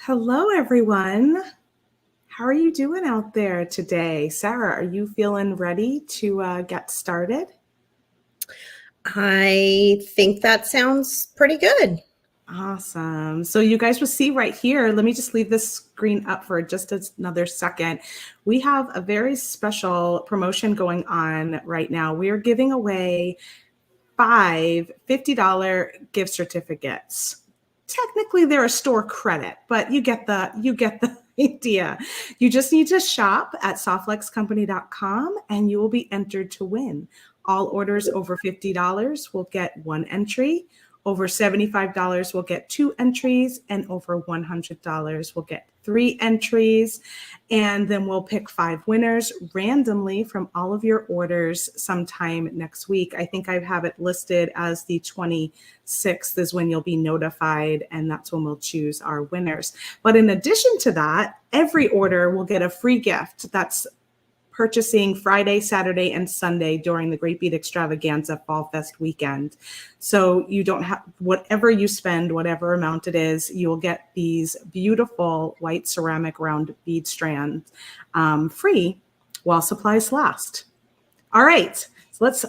Hello, everyone. How are you doing out there today? Sara, are you feeling ready to get started? I think that sounds pretty good. Awesome. So you guys will see right here, let me just leave this screen up for just another second. We have a very special promotion going on right now. We are giving away five $50 gift certificates. Technically they're a store credit, but you get the idea. You just need to shop at softflexcompany.com and you will be entered to win. All orders over $50 will get one entry. Over $75 will get two entries, and over $100 will get three entries. And then we'll pick five winners randomly from all of your orders sometime next week. I think I have it listed as the 26th is when you'll be notified, and that's when we'll choose our winners. But in addition to that, every order will get a free gift. That's purchasing Friday, Saturday, and Sunday during the Great Bead Extravaganza Fall Fest weekend. So you don't have, whatever you spend, whatever amount it is, you'll get these beautiful white ceramic round bead strands free while supplies last. All right, so let's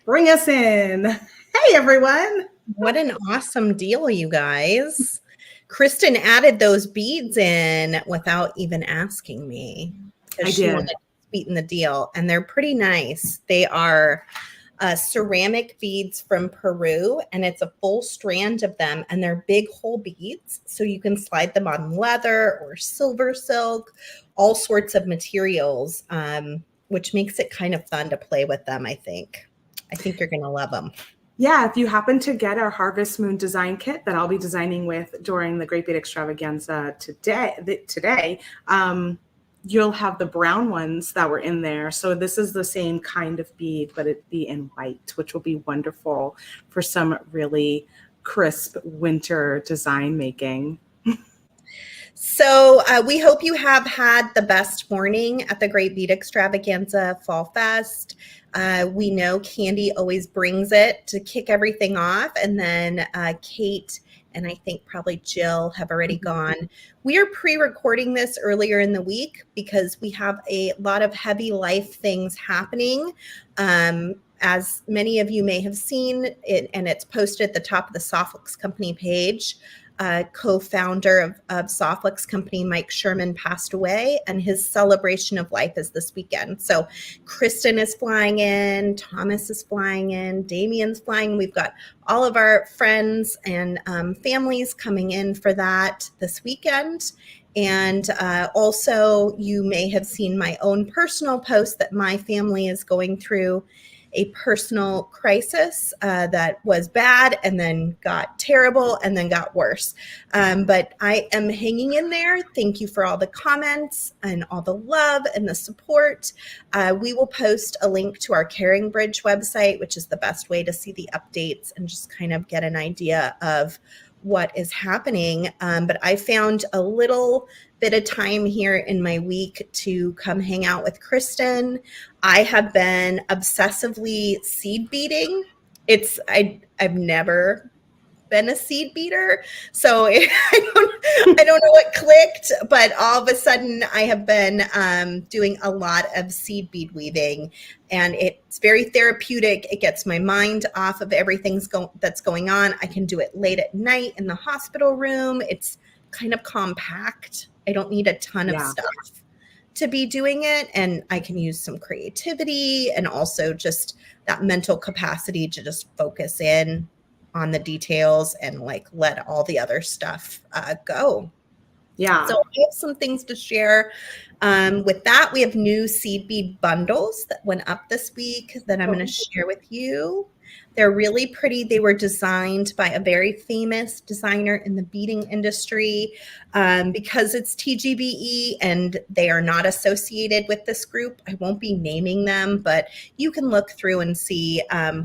bring us in. Hey, everyone. What an awesome deal, you guys. Kristen added those beads in without even asking me. I did. Wanted to sweeten the deal, and they're pretty nice. They are ceramic beads from Peru, and it's a full strand of them, and they're big whole beads, so you can slide them on leather or silver silk, all sorts of materials, which makes it kind of fun to play with them, I think. I think you're going to love them. Yeah, if you happen to get our Harvest Moon design kit that I'll be designing with during the Great Bead Extravaganza today, you'll have the brown ones that were in there. So this is the same kind of bead, but it'd be in white, which will be wonderful for some really crisp winter design making. So we hope you have had the best morning at the Great Bead Extravaganza Fall Fest. We know Candy always brings it to kick everything off. And then Kate and I think probably Jill have already gone. We are pre-recording this earlier in the week because we have a lot of heavy life things happening. As many of you may have seen it, and it's posted at the top of the Softflix Company page. Co-founder of Softflix Company, Mike Sherman, passed away, and his celebration of life is this weekend. So Kristen is flying in, Thomas is flying in, Damien's flying. We've got all of our friends and families coming in for that this weekend. And also, you may have seen my own personal post that my family is going through a personal crisis that was bad and then got terrible and then got worse. But I am hanging in there. Thank you for all the comments and all the love and the support. We will post a link to our Caring Bridge website, which is the best way to see the updates and just kind of get an idea of what is happening. But I found a little bit of time here in my week to come hang out with Kristen. I have been obsessively seed beading. I've never been a seed beater, so I don't know what clicked, but all of a sudden I have been doing a lot of seed bead weaving, and it's very therapeutic. It gets my mind off of everything that's going on. I can do it late at night in the hospital room. It's kind of compact. I don't need a ton of stuff to be doing it, and I can use some creativity and also just that mental capacity to just focus in on the details and like let all the other stuff go. Yeah. So I have some things to share. With that, we have new seed bead bundles that went up this week that I'm going to share with you. They're really pretty. They were designed by a very famous designer in the beading industry. Because it's TGBE and they are not associated with this group, I won't be naming them, but you can look through and see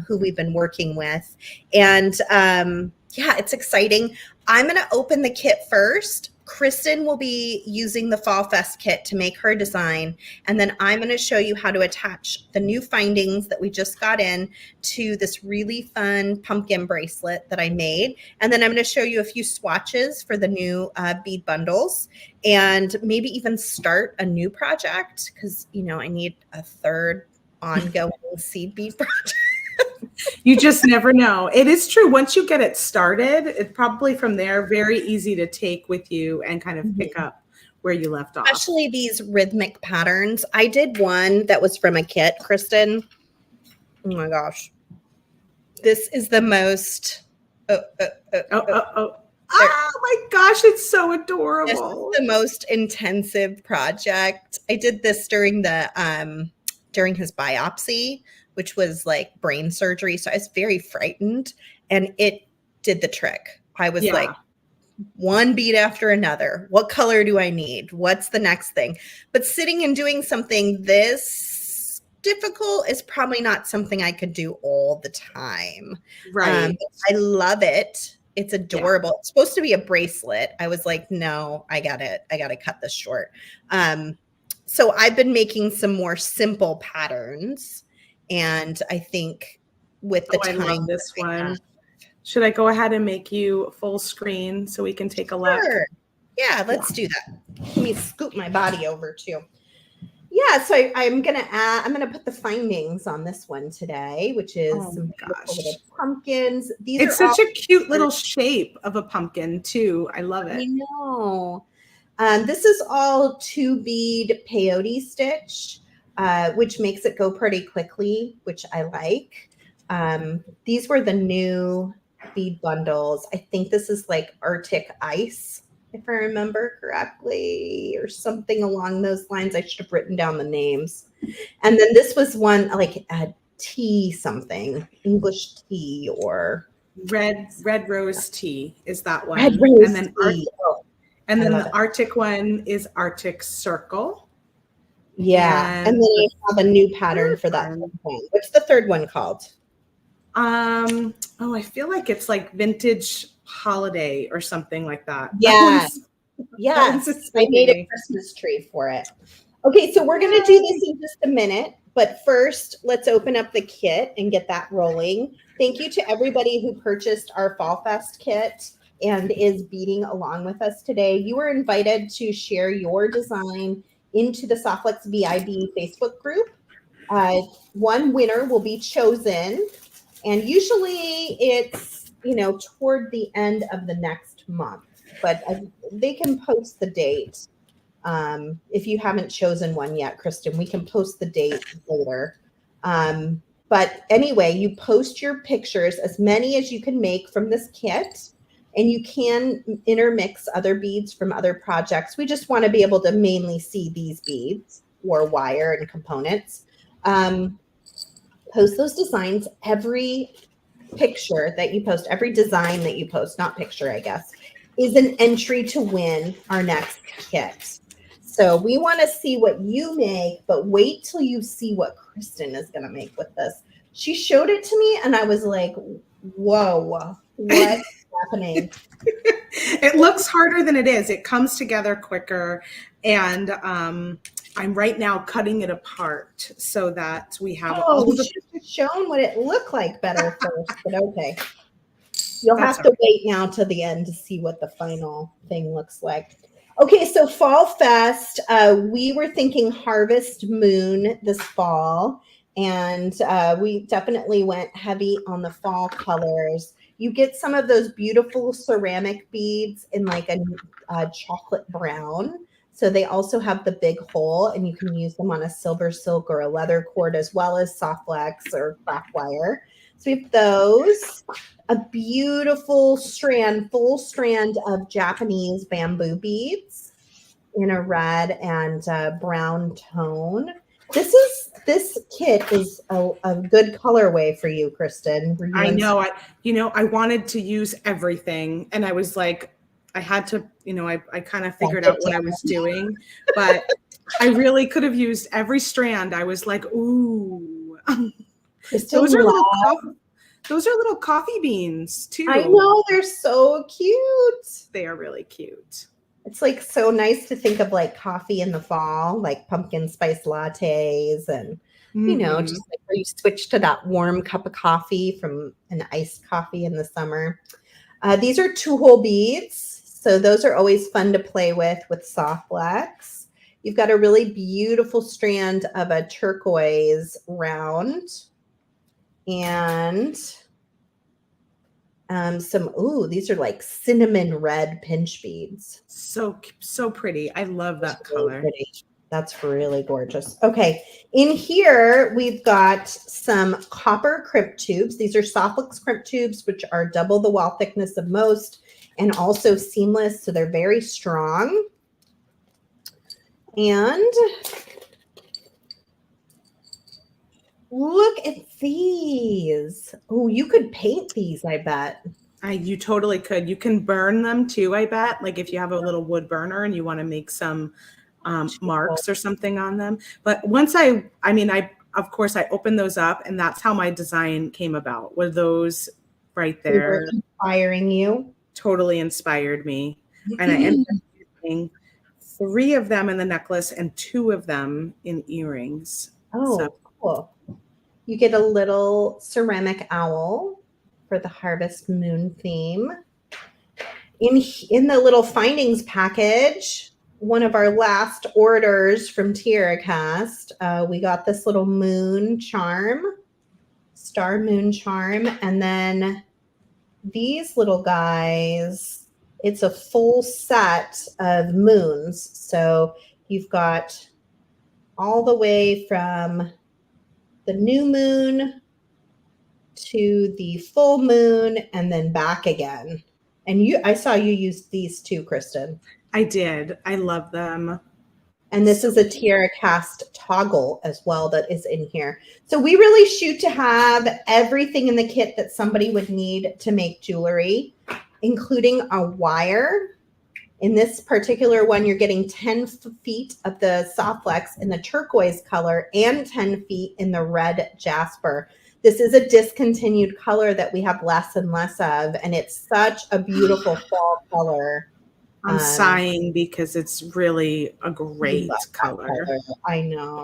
who we've been working with. And yeah, it's exciting. I'm going to open the kit first Kristen will be using the Fall Fest kit to make her design, and then I'm going to show you how to attach the new findings that we just got in to this really fun pumpkin bracelet that I made. And then I'm going to show you a few swatches for the new bead bundles, and maybe even start a new project because, you know, I need a third ongoing seed bead project. You just never know. It is true. Once you get it started, it's probably from there very easy to take with you and kind of pick up where you left off. Especially these rhythmic patterns. I did one that was from a kit, Kristen. Oh my gosh. This is the most. Oh my gosh, it's so adorable. This is the most intensive project. I did this during the during his biopsy, which was like brain surgery. So I was very frightened, and it did the trick. I was like, one bead after another. What color do I need? What's the next thing? But sitting and doing something this difficult is probably not something I could do all the time. Right. I love it. It's adorable. Yeah. It's supposed to be a bracelet. I was like, no, I got to cut this short. So I've been making some more simple patterns, and I think with the time, I love this one. Should I go ahead and make you full screen so we can take a look? Yeah, let's do that. Let me scoop my body over too. Yeah, so I'm gonna put the findings on this one today, which is some beautiful little pumpkins. It's such a cute little shape of a pumpkin too. I love it. I know. This is all 2-bead peyote stitch, which makes it go pretty quickly, which I like. These were the new bead bundles. I think this is like Arctic Ice, if I remember correctly, or something along those lines. I should have written down the names. And then this was one like a tea something, English tea or red rose tea is that one. Red rose and then tea. And then the Arctic one is Arctic Circle. Yeah. And then I have a new pattern for that one. What's the third one called? I feel like it's like Vintage Holiday or something like that. Yeah. Yes. I made a Christmas tree for it. Okay, so we're going to do this in just a minute, but first let's open up the kit and get that rolling. Thank you to everybody who purchased our Fall Fest kit and is beading along with us today. You were invited to share your design into the Softflex VIB Facebook group. One winner will be chosen, and usually it's, toward the end of the next month, but they can post the date. If you haven't chosen one yet, Kristen, we can post the date later. But anyway, you post your pictures, as many as you can make from this kit, and you can intermix other beads from other projects. We just want to be able to mainly see these beads or wire and components. Post those designs. Every picture that you post, every design that you post, not picture, I guess, is an entry to win our next kit. So we want to see what you make, but wait till you see what Kristen is going to make with this. She showed it to me and I was like, whoa, what's happening? It looks harder than it is. It comes together quicker. And I'm right now cutting it apart so that we have all the... shown what it looked like better first, but okay. You'll have to wait now till the end to see what the final thing looks like. Okay, so Fall Fest, we were thinking Harvest Moon this fall, and we definitely went heavy on the fall colors. You get some of those beautiful ceramic beads in like a chocolate brown. So they also have the big hole, and you can use them on a silver silk or a leather cord, as well as soft flex or craft wire. So we have those. A beautiful strand, full strand of Japanese bamboo beads in a red and brown tone. This kit is a good colorway for you, Kristen. I know. I wanted to use everything, and I was like, I had to, I kind of figured out what I was doing, but I really could have used every strand. I was like, ooh, those are little coffee beans too. I know, they're so cute. They are really cute. It's like so nice to think of like coffee in the fall, like pumpkin spice lattes and, you know, Mhm. just like where you switch to that warm cup of coffee from an iced coffee in the summer. These are 2-hole beads. So those are always fun to play with soft flex. You've got a really beautiful strand of a turquoise round and these are like cinnamon red pinch beads. So pretty. I love That's that really color. pretty. That's really gorgeous. Okay, in here we've got some copper crimp tubes. These are Softflex crimp tubes, which are double the wall thickness of most and also seamless, so they're very strong. And look at these. Oh, you could paint these, I bet. You totally could. You can burn them too, I bet. Like if you have a little wood burner and you want to make some marks or something on them. But once of course, I opened those up and that's how my design came about. Were those right They were there inspiring you. totally inspired me. And I ended up using 3 of them in the necklace and 2 of them in earrings. So Oh, cool. You get a little ceramic owl for the harvest moon theme. In the little findings package, one of our last orders from TierraCast, we got this little moon charm, star moon charm, and then these little guys, it's a full set of moons. So you've got all the way from the new moon to the full moon and then back again. And I saw you use these too, Kristen. I did. I love them. And this is a TierraCast toggle as well that is in here. So we really shoot to have everything in the kit that somebody would need to make jewelry, including a wire. In this particular one, you're getting 10 feet of the Softflex in the turquoise color and 10 feet in the red jasper. This is a discontinued color that we have less and less of, and it's such a beautiful fall color. I'm sighing because it's really a great color. I know.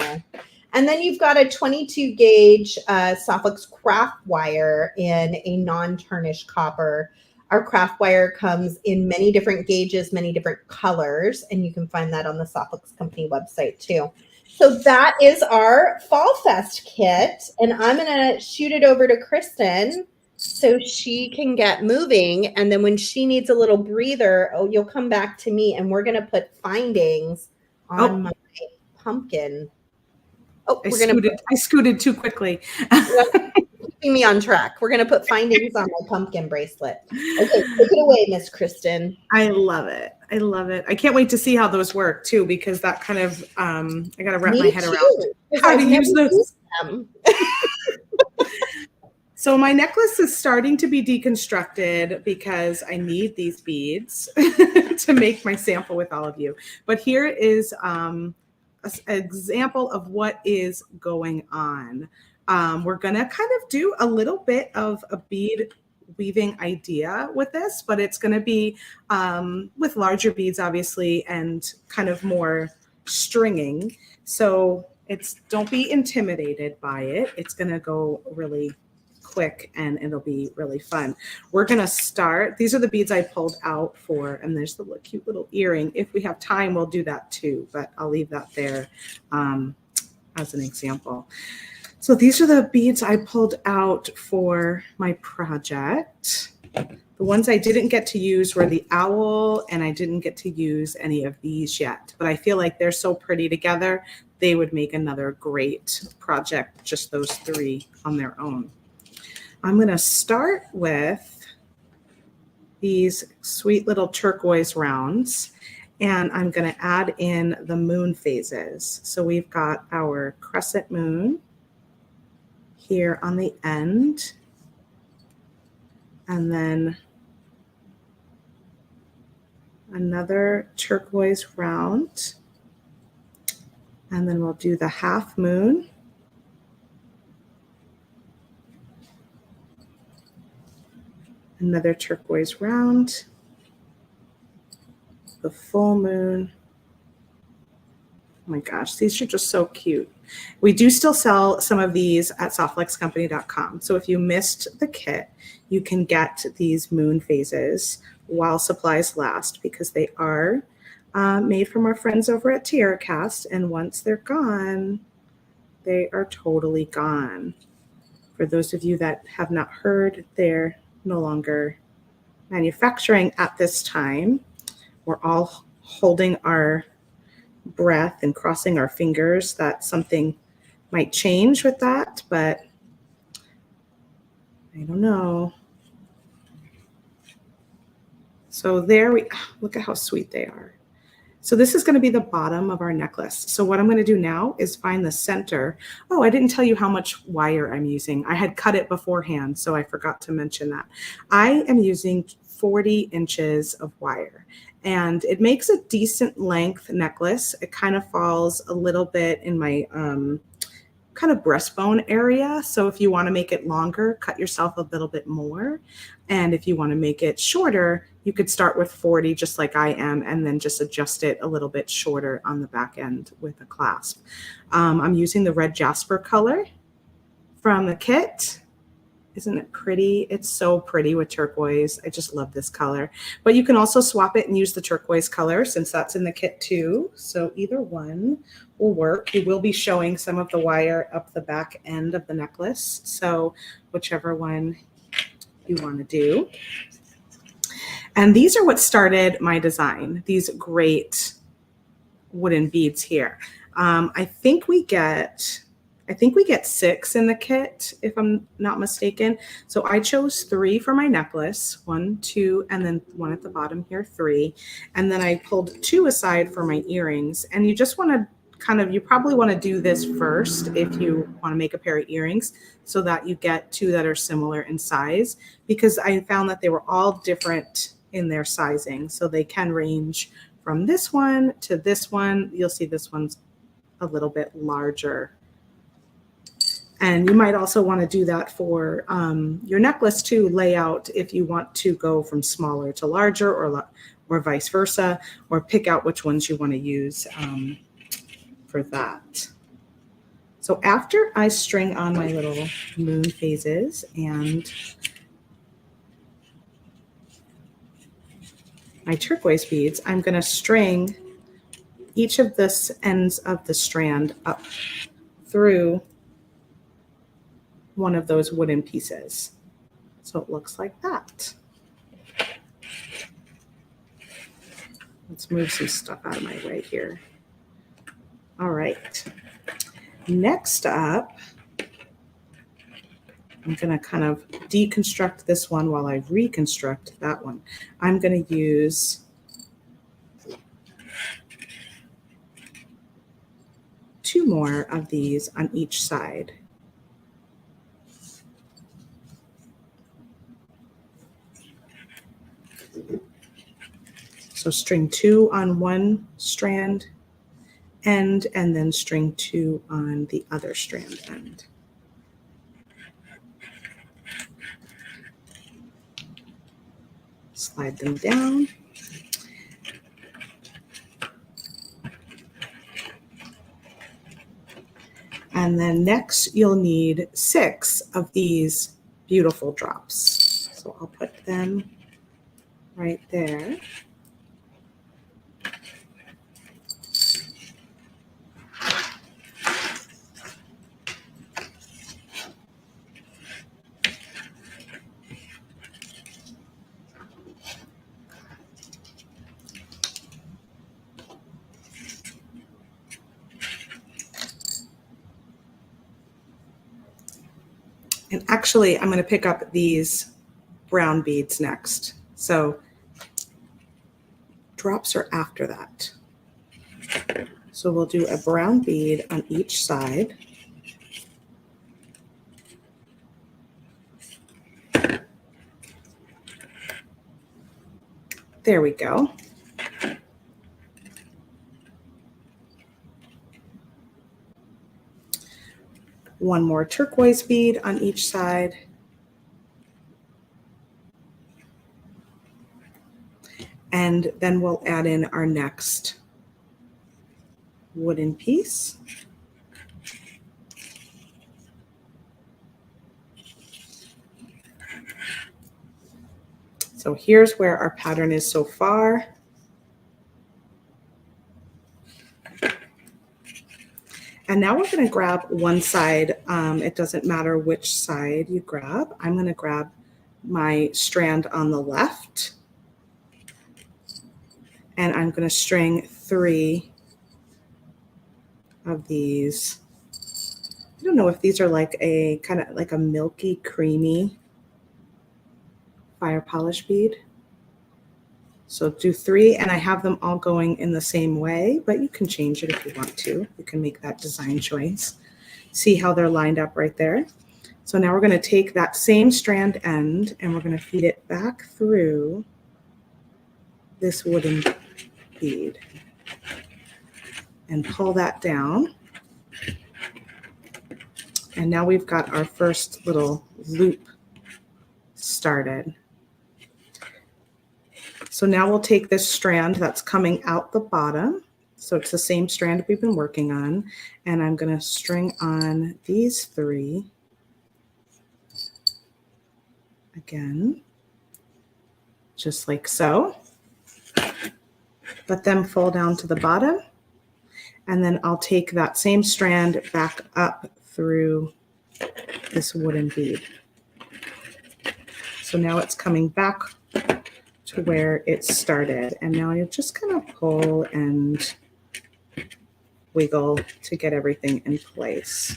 And then you've got a 22 gauge Softflex craft wire in a non-tarnished copper. Our craft wire comes in many different gauges, many different colors, and you can find that on the Softflex company website too. So that is our Fall Fest kit, and I'm going to shoot it over to Kristen so she can get moving. And then when she needs a little breather, you'll come back to me, and we're going to put findings on my pumpkin. Oh, I scooted too quickly. Keeping me on track. We're going to put findings on my pumpkin bracelet. Okay, take it away, Miss Kristen. I love it. I love it. I can't wait to see how those work too, because that kind of I got to wrap my head around how to use those. So my necklace is starting to be deconstructed because I need these beads to make my sample with all of you. But here is an example of what is going on. We're going to kind of do a little bit of a bead weaving idea with this, but it's going to be with larger beads, obviously, and kind of more stringing. So don't be intimidated by it. It's going to go really quick and it'll be really fun. We're going to start. These are the beads I pulled out for, and there's the cute little earring. If we have time, we'll do that too, but I'll leave that there as an example. So these are the beads I pulled out for my project. The ones I didn't get to use were the owl, and I didn't get to use any of these yet, but I feel like they're so pretty together. They would make another great project, just those 3 on their own. I'm going to start with these sweet little turquoise rounds, and I'm going to add in the moon phases. So we've got our crescent moon here on the end, and then another turquoise round, and then we'll do the half moon. Another turquoise round, the full moon. Oh my gosh, these are just so cute. We do still sell some of these at softflexcompany.com. So if you missed the kit, you can get these moon phases while supplies last, because they are made from our friends over at TierraCast. And once they're gone, they are totally gone. For those of you that have not heard, they're no longer manufacturing at this time. We're all holding our breath and crossing our fingers that something might change with that, but I don't know. So there we look at how sweet they are. So this is going to be the bottom of our necklace. So what I'm going to do now is find the center. Oh, I didn't tell you how much wire I'm using. I had cut it beforehand, so I forgot to mention that. I am using 40 inches of wire, and it makes a decent length necklace. It kind of falls a little bit in my kind of breastbone area. So if you want to make it longer, cut yourself a little bit more. And if you want to make it shorter, you could start with 40, just like I am, and then just adjust it a little bit shorter on the back end with a clasp. I'm using the red jasper color from the kit. Isn't it pretty? It's so pretty with turquoise. I just love this color. But you can also swap it and use the turquoise color, since that's in the kit too. So either one will work. We will be showing some of the wire up the back end of the necklace. So whichever one you want to do. And these are what started my design, these great wooden beads here. I think we get 6 in the kit, if I'm not mistaken. So I chose 3 for my necklace, 1, 2, and then 1 at the bottom here, 3. And then I pulled 2 aside for my earrings. And you just want to you probably want to do this first if you want to make a pair of earrings, so that you get 2 that are similar in size, because I found that they were all different in their sizing. So they can range from this one to this one. You'll see this one's a little bit larger. And you might also want to do that for your necklace too, layout, if you want to go from smaller to larger, or vice versa, or pick out which ones you want to use for that. So after I string on my little moon phases and my turquoise beads, I'm going to string each of the ends of the strand up through one of those wooden pieces. So it looks like that. Let's move some stuff out of my way here. All right. Next up, I'm going to kind of deconstruct this one while I reconstruct that one. I'm going to use two more of these on each side. So string 2 on one strand end, and then string 2 on the other strand end. Slide them down. And then next you'll need 6 of these beautiful drops. So I'll put them right there. And actually, I'm going to pick up these brown beads next. So drops are after that. So we'll do a brown bead on each side. There we go. One more turquoise bead on each side. And then we'll add in our next wooden piece. So here's where our pattern is so far. And now we're going to grab one side. It doesn't matter which side you grab. I'm going to grab my strand on the left. And I'm going to string 3 of these. I don't know if these are like a kind of like a milky, creamy fire polish bead. So do 3, and I have them all going in the same way, but you can change it if you want to. You can make that design choice. See how they're lined up right there? So now we're going to take that same strand end and we're going to feed it back through this wooden bead and pull that down. And now we've got our first little loop started. So now we'll take this strand that's coming out the bottom. So it's the same strand we've been working on. And I'm going to string on these 3 again, just like so. Let them fall down to the bottom. And then I'll take that same strand back up through this wooden bead. So now it's coming back to where it started. And now you just kind of pull and wiggle to get everything in place.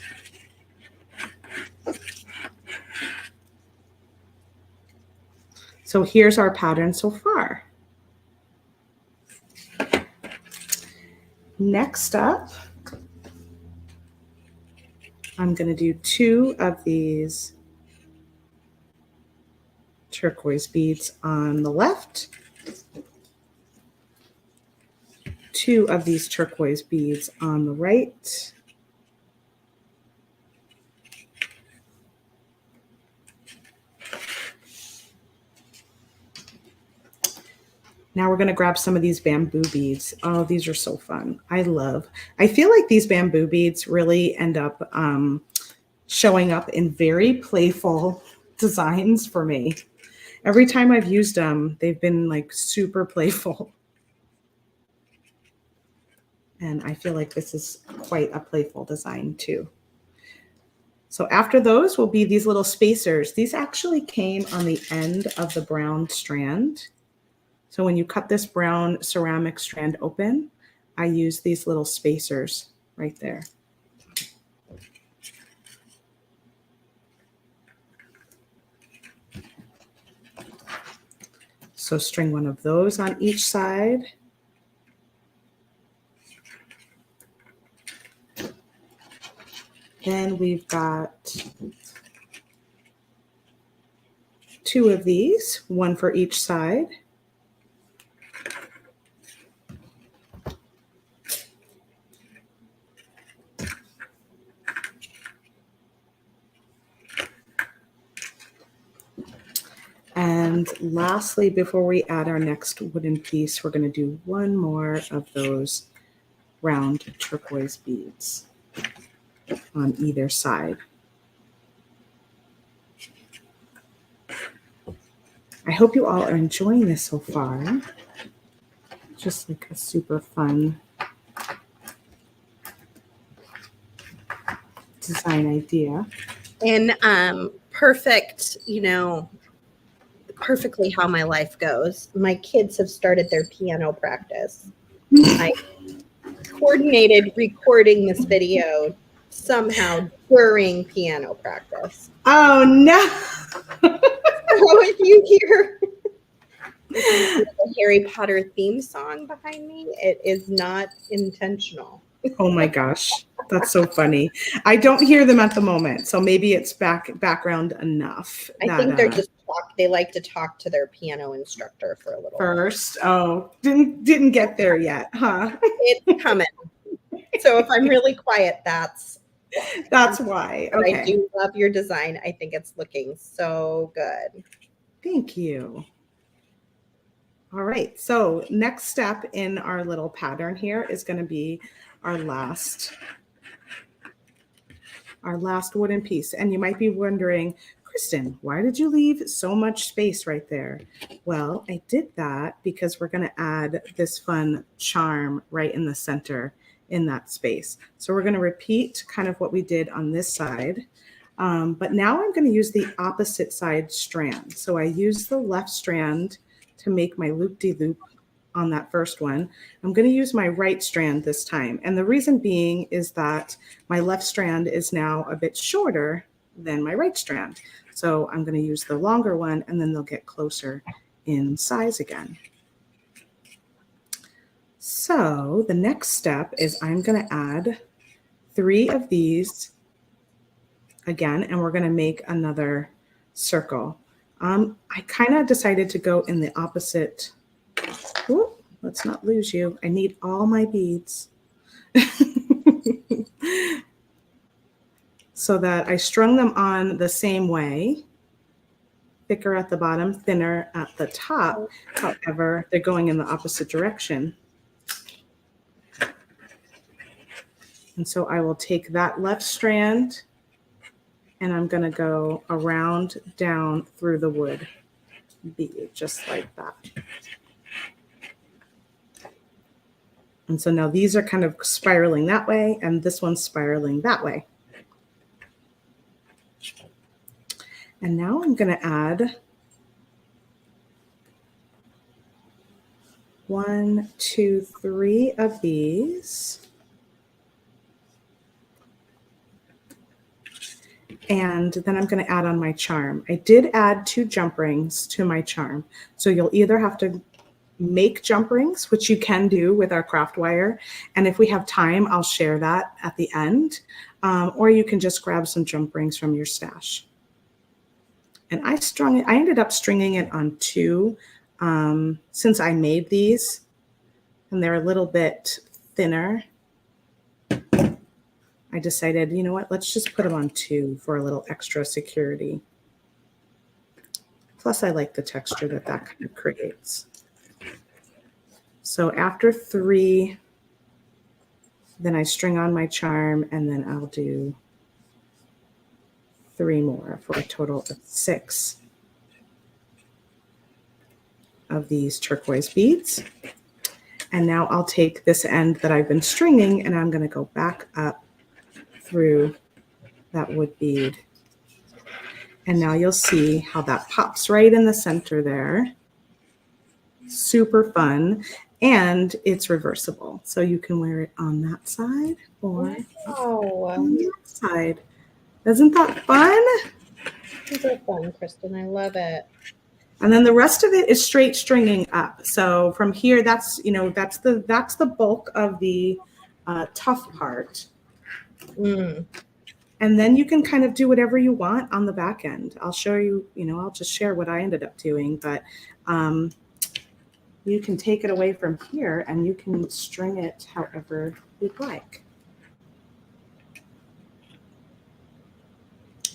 So here's our pattern so far. Next up, I'm going to do 2 of these turquoise beads on the left, 2 of these turquoise beads on the right, now we're going to grab some of these bamboo beads. Oh, these are so fun. I feel like these bamboo beads really end up showing up in very playful designs for me. Every time I've used them, they've been like super playful. And I feel like this is quite a playful design too. So after those will be these little spacers. These actually came on the end of the brown strand. So when you cut this brown ceramic strand open, I use these little spacers right there. So string one of those on each side. Then we've got 2 of these, 1 for each side. And lastly, before we add our next wooden piece, we're going to do 1 more of those round turquoise beads on either side. I hope you all are enjoying this so far. Just like a super fun design idea. And perfect, perfectly how my life goes. My kids have started their piano practice. I coordinated recording this video somehow during piano practice. Oh no! So if you hear the Harry Potter theme song behind me, it is not intentional. Oh my gosh, that's so funny. I don't hear them at the moment, so maybe it's background enough. I think they're just they like to talk to their piano instructor for a little first. Oh, didn't get there yet, huh? It's coming. So if I'm really quiet, that's why. But okay. I do love your design. I think it's looking so good. Thank you. All right, so next step in our little pattern here is going to be our last wooden piece. And you might be wondering, Kristen, why did you leave so much space right there? Well, I did that because we're going to add this fun charm right in the center in that space. So we're going to repeat kind of what we did on this side. But now I'm going to use the opposite side strand. So I use the left strand to make my loop-de-loop on that first one. I'm going to use my right strand this time. And the reason being is that my left strand is now a bit shorter than my right strand. So I'm going to use the longer one, and then they'll get closer in size again. So the next step is I'm going to add 3 of these again, and we're going to make another circle. I kind of decided to go in the opposite. Ooh, let's not lose you. I need all my beads. So that I strung them on the same way, thicker at the bottom, thinner at the top. However, they're going in the opposite direction. And so I will take that left strand and I'm going to go around down through the wood bead, just like that. And so now these are kind of spiraling that way, and this one's spiraling that way. And now I'm going to add 1, 2, 3 of these. And then I'm going to add on my charm. I did add 2 jump rings to my charm. So you'll either have to make jump rings, which you can do with our craft wire. And if we have time, I'll share that at the end. Or you can just grab some jump rings from your stash. And I ended up stringing it on 2 since I made these, and they're a little bit thinner. I decided, you know what, let's just put them on 2 for a little extra security. Plus, I like the texture that kind of creates. So after 3, then I string on my charm, and then I'll do 3 more for a total of 6 of these turquoise beads. And now I'll take this end that I've been stringing, and I'm going to go back up through that wood bead. And now you'll see how that pops right in the center there. Super fun. And it's reversible. So you can wear it on that side or on that side. Isn't that fun? These are fun, Kristen. I love it. And then the rest of it is straight stringing up. So from here, that's the bulk of the tough part. And then you can kind of do whatever you want on the back end. I'll show you, I'll just share what I ended up doing, but you can take it away from here and you can string it however you'd like.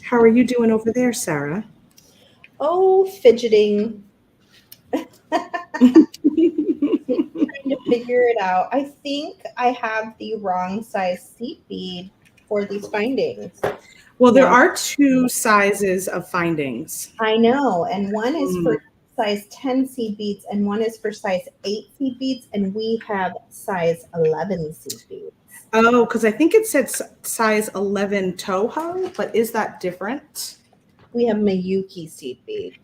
How are you doing over there, Sarah? Oh, fidgeting. Trying to figure it out. I think I have the wrong size seed bead for these findings. Well, there are 2 sizes of findings. I know, and one is for size 10 seed beads and one is for size 8 seed beads, and we have size 11 seed beads. Oh, because I think it said size 11 Toho, but is that different? We have Miyuki seed beads.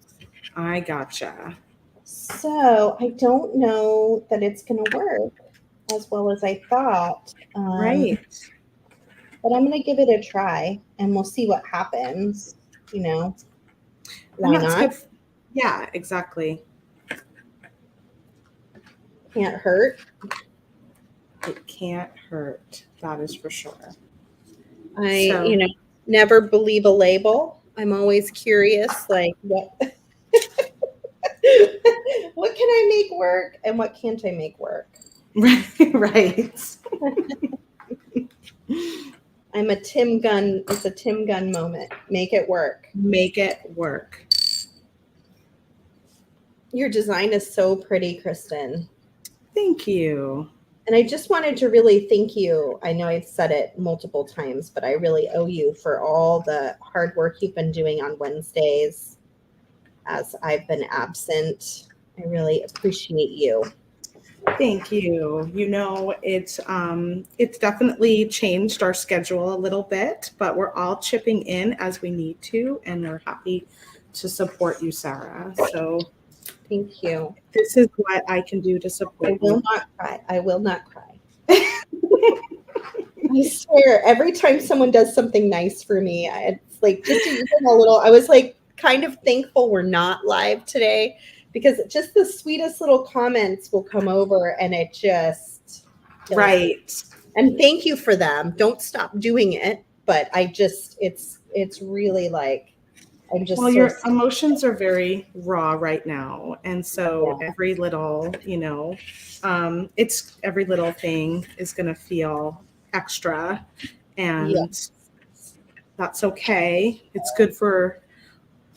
I gotcha. So I don't know that it's going to work as well as I thought. Right. But I'm going to give it a try and we'll see what happens. Why not? Good. Yeah, exactly. Can't hurt. It can't hurt. That is for sure. Never believe a label. I'm always curious, like what what can I make work and what can't I make work? Right. I'm a Tim Gunn. It's a Tim Gunn moment. Make it work. Make it work. Your design is so pretty, Kristen. Thank you. And I just wanted to really thank you. I know I've said it multiple times, but I really owe you for all the hard work you've been doing on Wednesdays as I've been absent. I really appreciate you. Thank you. It's definitely changed our schedule a little bit, but we're all chipping in as we need to, and we're happy to support you, Sarah. So Thank you. this is what I can do to I support will you. not cry. I will not cry. I swear, every time someone does something nice for me, it's like just even a little, I was like kind of thankful we're not live today because just the sweetest little comments will come over and it just kills me. Right. And thank you for them. Don't stop doing it. But it's really like, I'm just Well, so your emotions are very raw right now. And so Yeah. every little, it's every little thing is going to feel extra. And that's okay. It's good for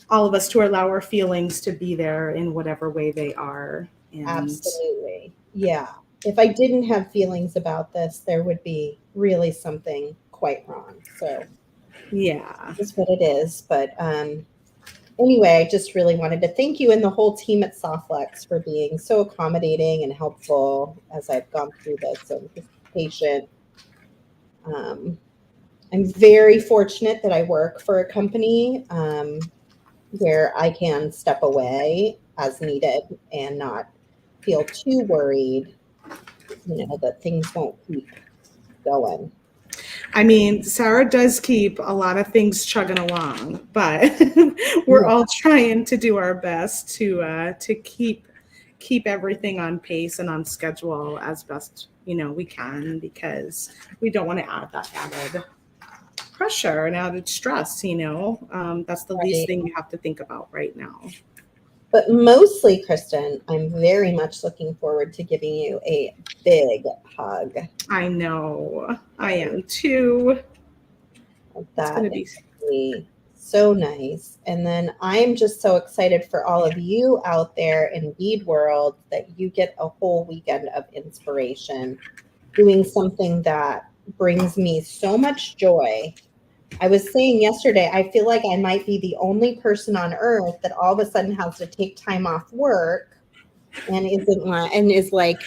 all of us to allow our feelings to be there in whatever way they are. And Absolutely. Yeah. If I didn't have feelings about this, there would be really something quite wrong. So yeah. it's what it is. But anyway, I just really wanted to thank you and the whole team at Softlex for being so accommodating and helpful as I've gone through this and just patient. I'm very fortunate that I work for a company where I can step away as needed and not feel too worried, that things won't keep going. I mean, Sarah does keep a lot of things chugging along, but we're all trying to do our best to keep everything on pace and on schedule as best we can, because we don't want to add that added pressure and added stress. That's the least thing you have to think about right now. But mostly, Kristen, I'm very much looking forward to giving you a big hug. I know. I am too. That is really so nice. And then I'm just so excited for all of you out there in bead world that you get a whole weekend of inspiration doing something that brings me so much joy. I was saying yesterday, I feel like I might be the only person on earth that all of a sudden has to take time off work and is like,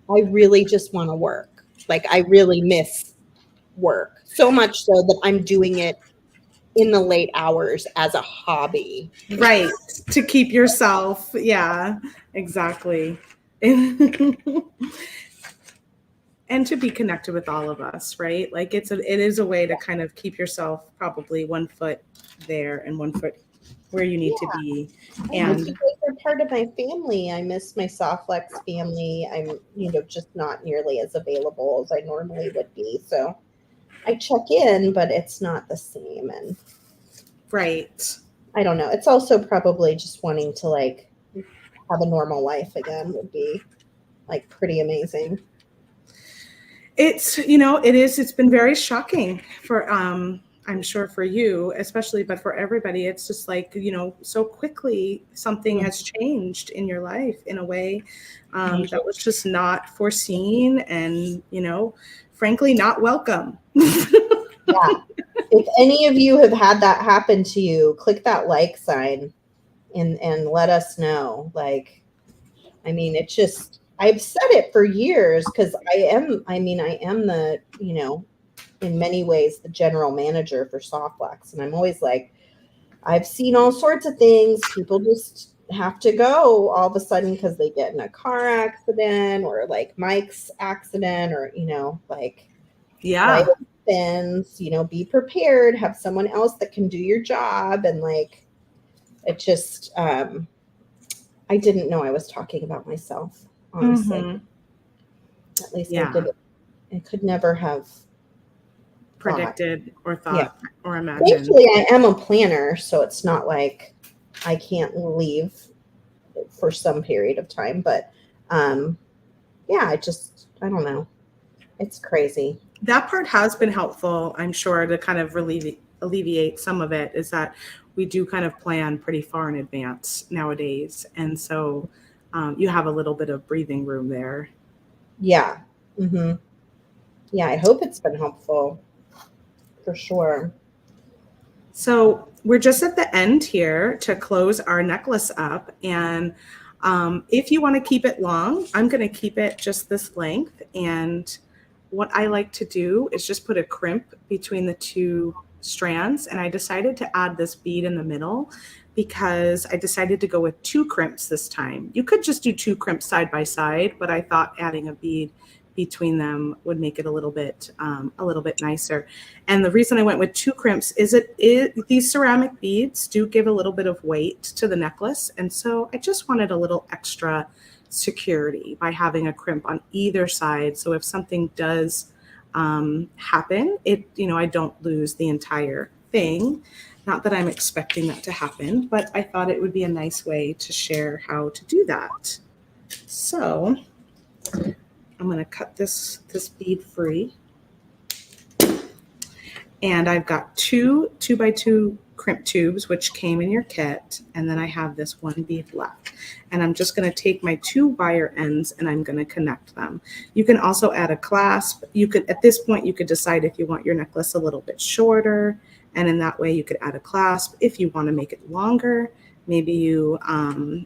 I really just want to work. Like I really miss work so much so that I'm doing it in the late hours as a hobby. Right. To keep yourself. Yeah, exactly. And to be connected with all of us, right? Like it is a way to kind of keep yourself probably one foot there and one foot where you need to be. And you guys are part of my family. I miss my Softlex family. I'm, just not nearly as available as I normally would be. So I check in, but it's not the same. And right. I don't know. It's also probably just wanting to like have a normal life again would be like pretty amazing. It's been very shocking for I'm sure for you especially, but for everybody, it's just like, so quickly something has changed in your life in a way that was just not foreseen and, frankly, not welcome. Yeah. If any of you have had that happen to you, click that like sign and let us know. Like, I mean, it's just, I've said it for years because I am the, in many ways, the general manager for Softlex. And I'm always like, I've seen all sorts of things. People just have to go all of a sudden because they get in a car accident or like Mike's accident or, Yeah. things, be prepared, have someone else that can do your job. And like, it just, I didn't know I was talking about myself, honestly. Mm-hmm. At least I didn't. I could never have predicted or thought or imagined. Thankfully, I am a planner, so it's not like I can't leave for some period of time. But I don't know. It's crazy. That part has been helpful, I'm sure, to kind of alleviate some of it is that we do kind of plan pretty far in advance nowadays. And so you have a little bit of breathing room there. Yeah. Mm-hmm. Yeah, I hope it's been helpful for sure. So we're just at the end here to close our necklace up. And if you want to keep it long, I'm going to keep it just this length. And what I like to do is just put a crimp between the two strands. And I decided to add this bead in the middle because I decided to go with 2 crimps this time. You could just do 2 crimps side by side, but I thought adding a bead between them would make it a little bit nicer. And the reason I went with 2 crimps is these ceramic beads do give a little bit of weight to the necklace. And so I just wanted a little extra security by having a crimp on either side. So if something does happen, I don't lose the entire thing. Not that I'm expecting that to happen, but I thought it would be a nice way to share how to do that. So I'm going to cut this bead free. And I've got 2 2x2 crimp tubes, which came in your kit. And then I have this 1 bead left. And I'm just going to take my 2 wire ends and I'm going to connect them. You can also add a clasp. At this point, you could decide if you want your necklace a little bit shorter. And in that way, you could add a clasp. If you want to make it longer, maybe you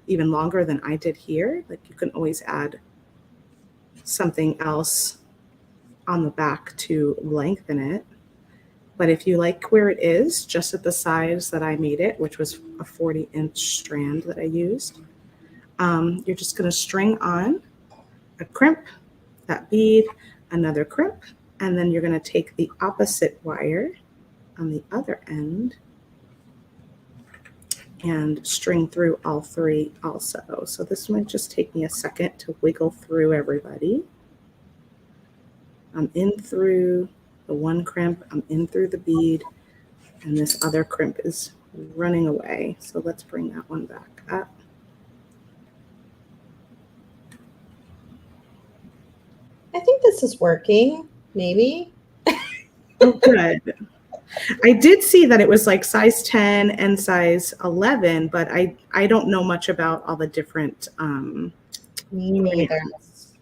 even longer than I did here. Like you can always add something else on the back to lengthen it. But if you like where it is, just at the size that I made it, which was a 40-inch strand that I used, you're just going to string on a crimp, that bead, another crimp, and then you're going to take the opposite wire on the other end and string through all 3 also. So this might just take me a second to wiggle through everybody. I'm in through the 1 crimp, I'm in through the bead, and this other crimp is running away. So let's bring that one back up. I think this is working, maybe. Oh, good. I did see that it was like size 10 and size 11, but I don't know much about all the different Me neither. brands,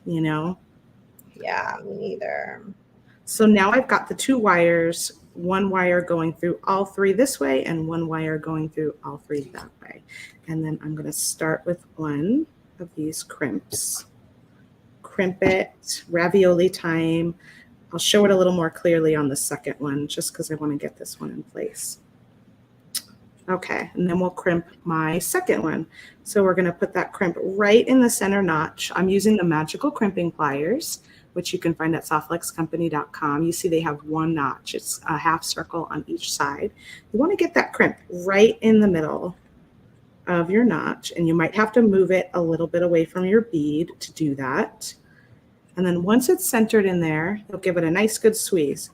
Yeah, me neither. So now I've got the 2 wires, 1 wire going through all 3 this way and 1 wire going through all 3 that way. And then I'm going to start with 1 of these crimps. Crimp it, ravioli time. I'll show it a little more clearly on the second one just because I want to get this one in place. Okay, and then we'll crimp my second one. So we're going to put that crimp right in the center notch. I'm using the magical crimping pliers, which you can find at softflexcompany.com. You see they have 1 notch. It's a half circle on each side. You want to get that crimp right in the middle of your notch, and you might have to move it a little bit away from your bead to do that. And then once it's centered in there, you'll give it a nice good squeeze.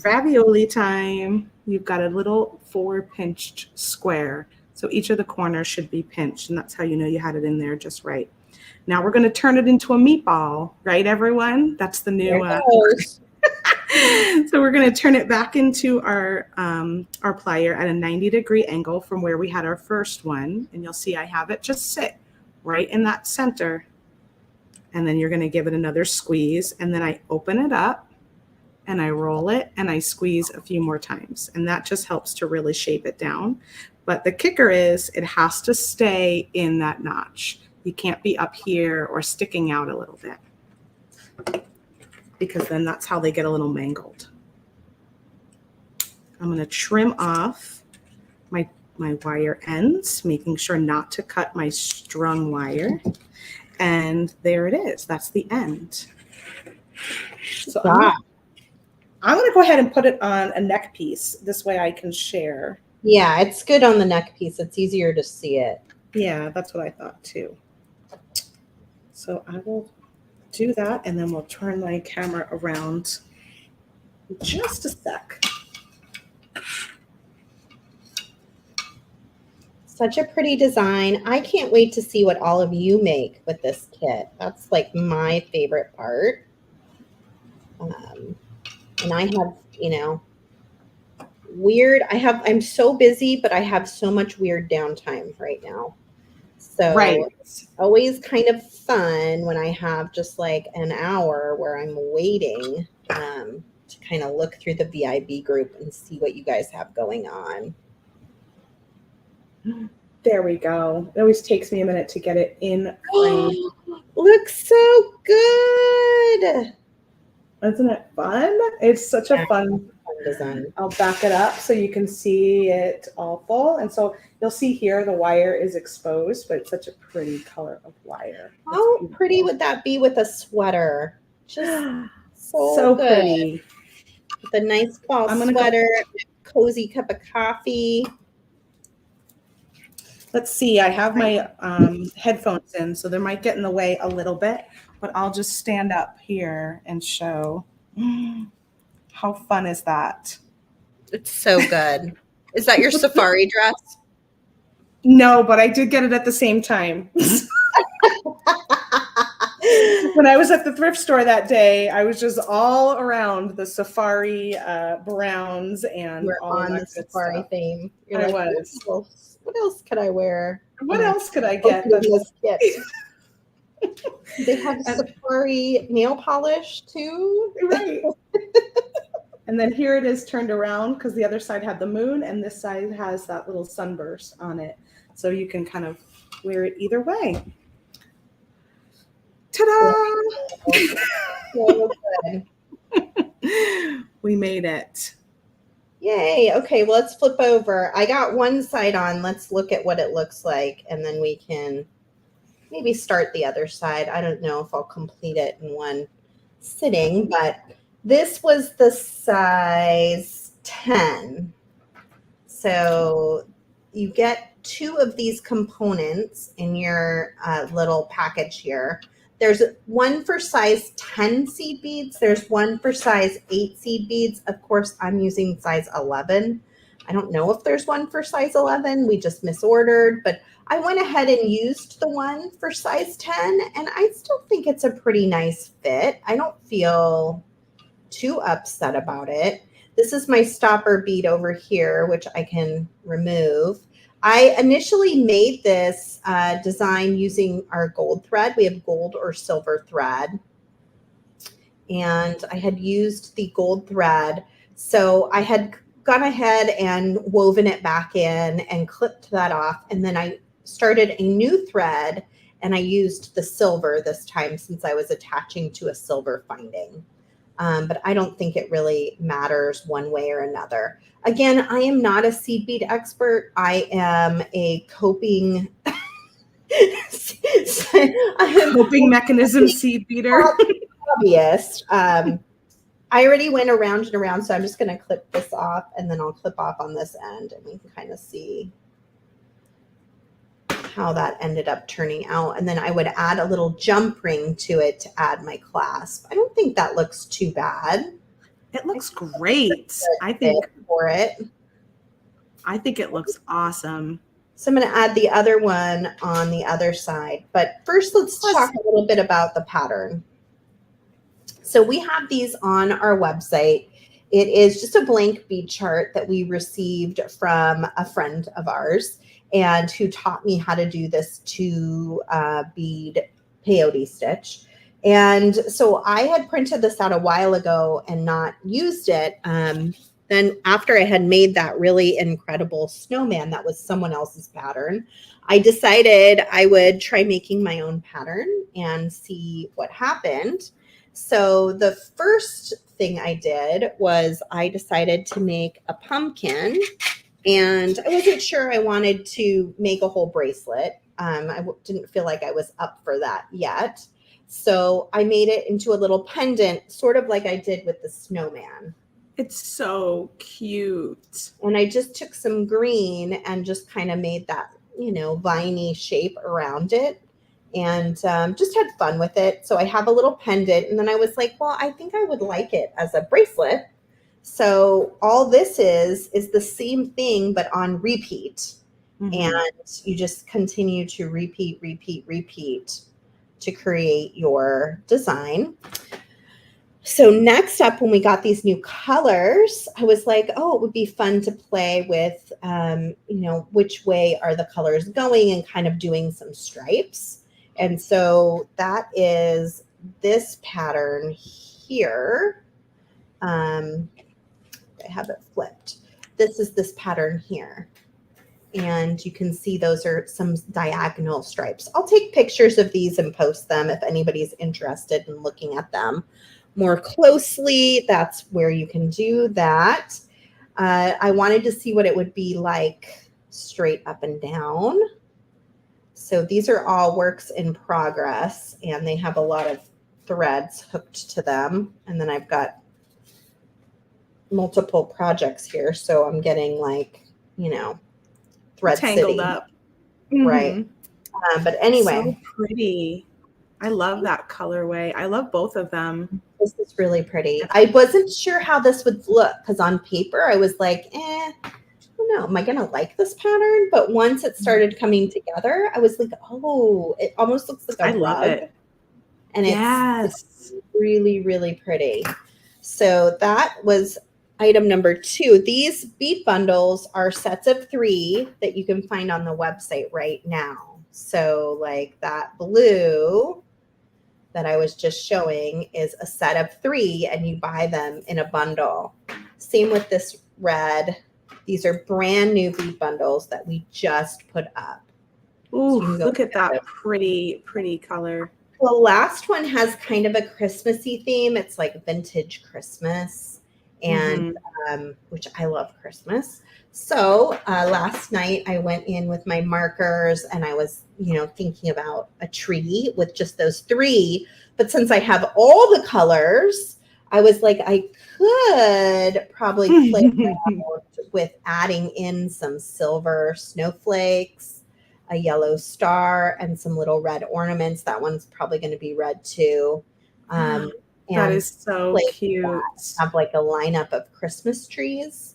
Ravioli time. You've got a little 4 pinched square. So each of the corners should be pinched, and that's how you know you had it in there just right. Now we're going to turn it into a meatball, right, everyone? That's the new So we're going to turn it back into our plier at a 90-degree angle from where we had our first one. And you'll see I have it just sit right in that center. And then you're going to give it another squeeze. And then I open it up and I roll it and I squeeze a few more times. And that just helps to really shape it down. But the kicker is it has to stay in that notch. You can't be up here or sticking out a little bit, because then that's how they get a little mangled. I'm going to trim off my wire ends, making sure not to cut my strung wire. And there it is. That's the end. So I'm going to go ahead and put it on a neck piece. This way I can share. Yeah, it's good on the neck piece. It's easier to see it. Yeah, that's what I thought too. So I will do that, and then we'll turn my camera around just a sec. Such a pretty design. I can't wait to see what all of you make with this kit. That's like my favorite part. And I have, weird. I'm so busy, but I have so much weird downtime right now. So Right. it's always kind of fun when I have just like an hour where I'm waiting to kind of look through the VIB group and see what you guys have going on. There we go. It always takes me a minute to get it in frame. Looks so good. Isn't it fun? It's such a fun design. I'll back it up so you can see it all full. And so you'll see here the wire is exposed, but it's such a pretty color of wire. How pretty would that be with a sweater? Just so good. Pretty. With a nice fall sweater, cozy cup of coffee. Let's see, I have my headphones in, so they might get in the way a little bit, but I'll just stand up here and show. How fun is that? It's so good. Is that your safari dress? No, but I did get it at the same time. When I was at the thrift store that day, I was just all around the safari browns and We're all on that the good safari stuff. theme. I was. What else could I wear? What else could I get? This kit. They have safari nail polish too. Right. And then here it is turned around because the other side had the moon and this side has that little sunburst on it. So you can kind of wear it either way. Ta-da! So good. We made it. Yay. Okay, well, let's flip over. I got one side on. Let's look at what it looks like, and then we can maybe start the other side. I don't know if I'll complete it in one sitting, but this was the size 10. So you get 2 of these components in your little package here. There's one for size 10 seed beads. There's one for size 8 seed beads. Of course, I'm using size 11. I don't know if there's one for size 11. We just misordered, but I went ahead and used the one for size 10, and I still think it's a pretty nice fit. I don't feel too upset about it. This is my stopper bead over here, which I can remove. I initially made this design using our gold thread. We have gold or silver thread. And I had used the gold thread. So I had gone ahead and woven it back in and clipped that off. And then I started a new thread and I used the silver this time since I was attaching to a silver finding. But I don't think it really matters one way or another. Again, I am not a seed bead expert. I am a coping mechanism seed beater. Hobbyist. I already went around and around, so I'm just going to clip this off, and then I'll clip off on this end, and we can kind of see how that ended up turning out. And then I would add a little jump ring to it to add my clasp. I don't think that looks too bad. It looks great. I think it looks awesome. So I'm going to add the other one on the other side. But first, let's talk a little bit about the pattern. So we have these on our website. It is just a blank bead chart that we received from a friend of ours and who taught me how to do this 2 bead peyote stitch. And so I had printed this out a while ago and not used it. Then after I had made that really incredible snowman that was someone else's pattern, I decided I would try making my own pattern and see what happened. So the first thing I did was I decided to make a pumpkin, and I wasn't sure I wanted to make a whole bracelet. I didn't feel like I was up for that yet. So I made it into a little pendant, sort of like I did with the snowman. It's so cute. And I just took some green and just kind of made that, viney shape around it and just had fun with it. So I have a little pendant, and then I was like, well, I think I would like it as a bracelet. So all this is the same thing, but on repeat. Mm-hmm. And you just continue to repeat to create your design. So next up, when we got these new colors, I was like, oh, it would be fun to play with, which way are the colors going and kind of doing some stripes. And so that is this pattern here. I have it flipped. This is this pattern here. And you can see those are some diagonal stripes. I'll take pictures of these and post them if anybody's interested in looking at them more closely. That's where you can do that. I wanted to see what it would be like straight up and down. So these are all works in progress, and they have a lot of threads hooked to them. And then I've got multiple projects here. So I'm getting thread Tangled city. up. Right. But anyway. So pretty. I love that colorway. I love both of them. This is really pretty. I wasn't sure how this would look because on paper I was like, I don't know. Am I going to like this pattern? But once it started coming together, I was like, oh, it almost looks like a rug. Love it. And it's really, really pretty. So that was item number 2. These bead bundles are sets of 3 that you can find on the website right now. So like that blue that I was just showing is a set of 3, and you buy them in a bundle. Same with this red. These are brand new bead bundles that we just put up. Ooh, so look at that pretty, pretty color. The last one has kind of a Christmassy theme. It's like vintage Christmas, and which I love Christmas. So last night I went in with my markers and I was, thinking about a tree with just those 3. But since I have all the colors, I was like, I could probably play around with adding in some silver snowflakes, a yellow star, and some little red ornaments. That one's probably going to be red too. That is so cute. Have like a lineup of Christmas trees.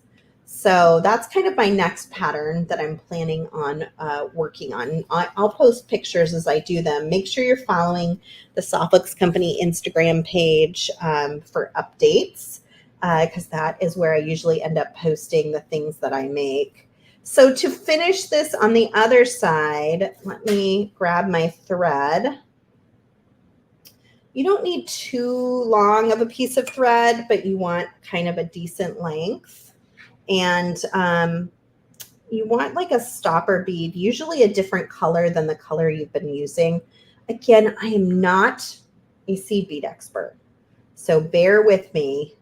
So that's kind of my next pattern that I'm planning on working on. I'll post pictures as I do them. Make sure you're following the Softbooks Company Instagram page for updates because that is where I usually end up posting the things that I make. So to finish this on the other side, let me grab my thread. You don't need too long of a piece of thread, but you want kind of a decent length. And you want like a stopper bead, usually a different color than the color you've been using. Again, I am not a seed bead expert, so bear with me.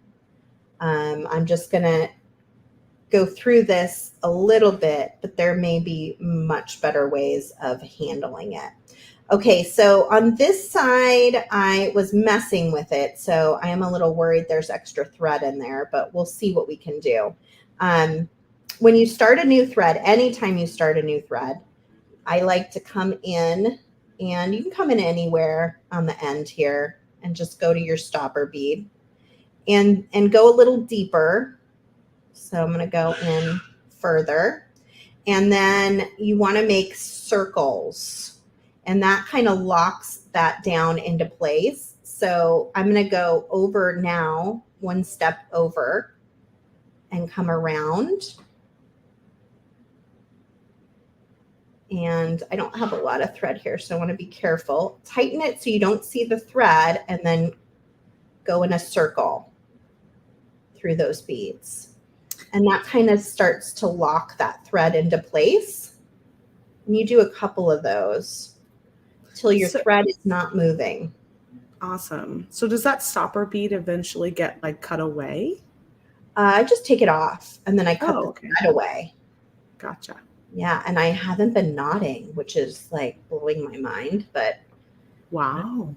I'm just going to go through this a little bit, but there may be much better ways of handling it. Okay, so on this side, I was messing with it, so I am a little worried there's extra thread in there, but we'll see what we can do. When you start a new thread, anytime you start a new thread, I like to come in, and you can come in anywhere on the end here and just go to your stopper bead and go a little deeper. So I'm going to go in further, and then you want to make circles, and that kind of locks that down into place. So I'm going to go over now, one step over, and come around. And I don't have a lot of thread here, so I want to be careful. Tighten it so you don't see the thread, and then go in a circle through those beads. And that kind of starts to lock that thread into place. And you do a couple of those till your thread is not moving. Awesome. So does that stopper bead eventually get like cut away? I just take it off, and then I cut the thread away. Gotcha. Yeah, and I haven't been knotting, which is like blowing my mind, but wow.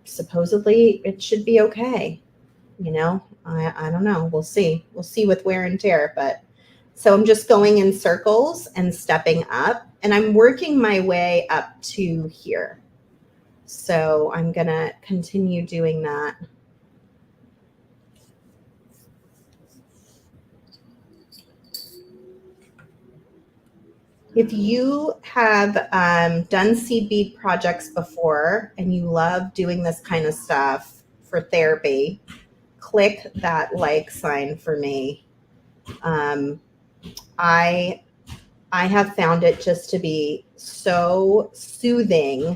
Supposedly it should be okay. I don't know. We'll see. We'll see with wear and tear, but so I'm just going in circles and stepping up, and I'm working my way up to here. So I'm going to continue doing that. If you have done seed bead projects before and you love doing this kind of stuff for therapy, click that like sign for me. I have found it just to be so soothing,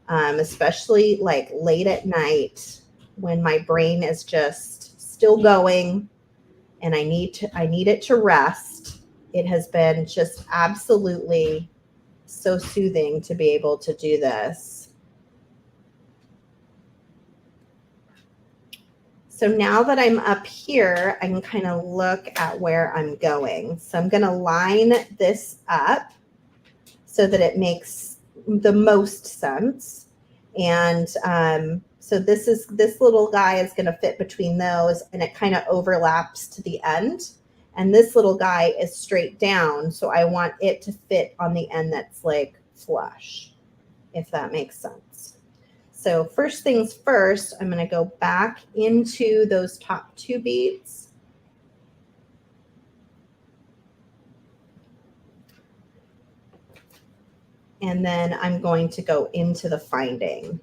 especially like late at night when my brain is just still going and I need it to rest. It has been just absolutely so soothing to be able to do this. So now that I'm up here, I can kind of look at where I'm going. So I'm going to line this up so that it makes the most sense. And so this little guy is going to fit between those, and it kind of overlaps to the end. And this little guy is straight down, so I want it to fit on the end that's like flush, if that makes sense. So first things first, I'm going to go back into those top 2 beads. And then I'm going to go into the finding.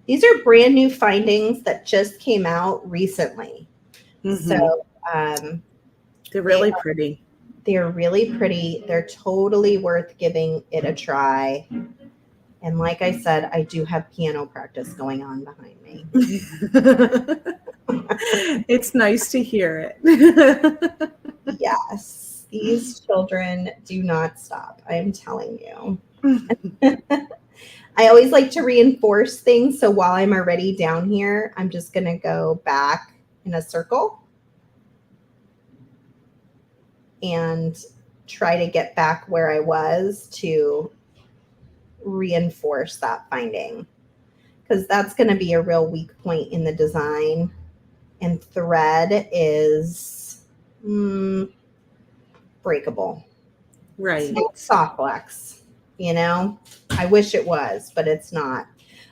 These are brand new findings that just came out recently. Mm-hmm. So they're really pretty. They're really pretty. They're totally worth giving it a try. And like I said, I do have piano practice going on behind me. It's nice to hear it. Yes, these children do not stop. I am telling you. I always like to reinforce things. So while I'm already down here, I'm just going to go back in a circle and try to get back where I was to reinforce that finding, because that's going to be a real weak point in the design. And thread is breakable. Right. It's not soft flex, you know. I wish it was, but it's not.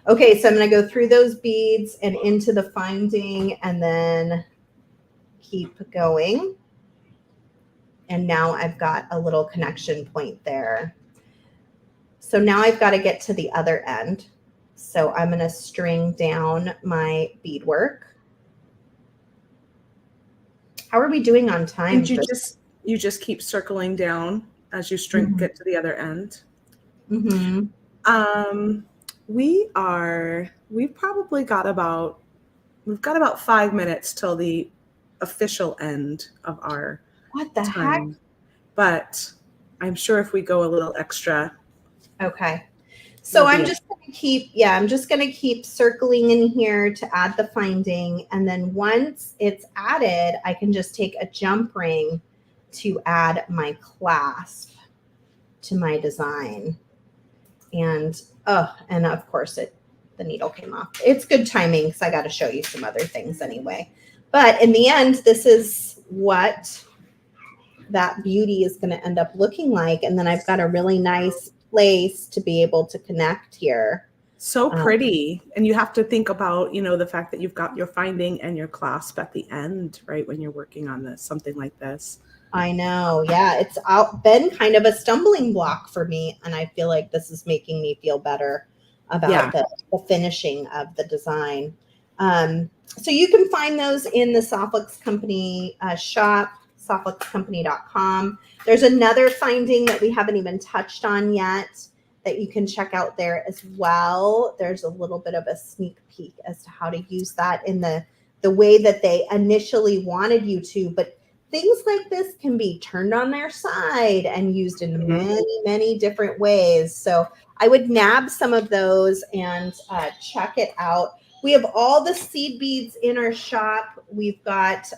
Okay, so I'm going to go through those beads and into the finding and then keep going. And now I've got a little connection point there. So now I've got to get to the other end. So I'm going to string down my beadwork. How are we doing on time? And you just keep circling down as you string get to the other end. Mm-hmm. We've got about 5 minutes till the official end of our time. Heck? But I'm sure if we go a little extra. Okay. So I'm just going to keep circling in here to add the finding. And then once it's added, I can just take a jump ring to add my clasp to my design. And of course the needle came off. It's good timing because I got to show you some other things anyway. But in the end, this is what that beauty is going to end up looking like. And then I've got a really nice place to be able to connect here. So pretty. And you have to think about, the fact that you've got your finding and your clasp at the end, right? When you're working on something like this. I know. Yeah. It's been kind of a stumbling block for me. And I feel like this is making me feel better about the finishing of the design. So you can find those in the Softflex Company shop, softflexcompany.com. There's another finding that we haven't even touched on yet that you can check out there as well. There's a little bit of a sneak peek as to how to use that in the way that they initially wanted you to, but things like this can be turned on their side and used in many, many different ways. So I would nab some of those and check it out. We have all the seed beads in our shop. We've got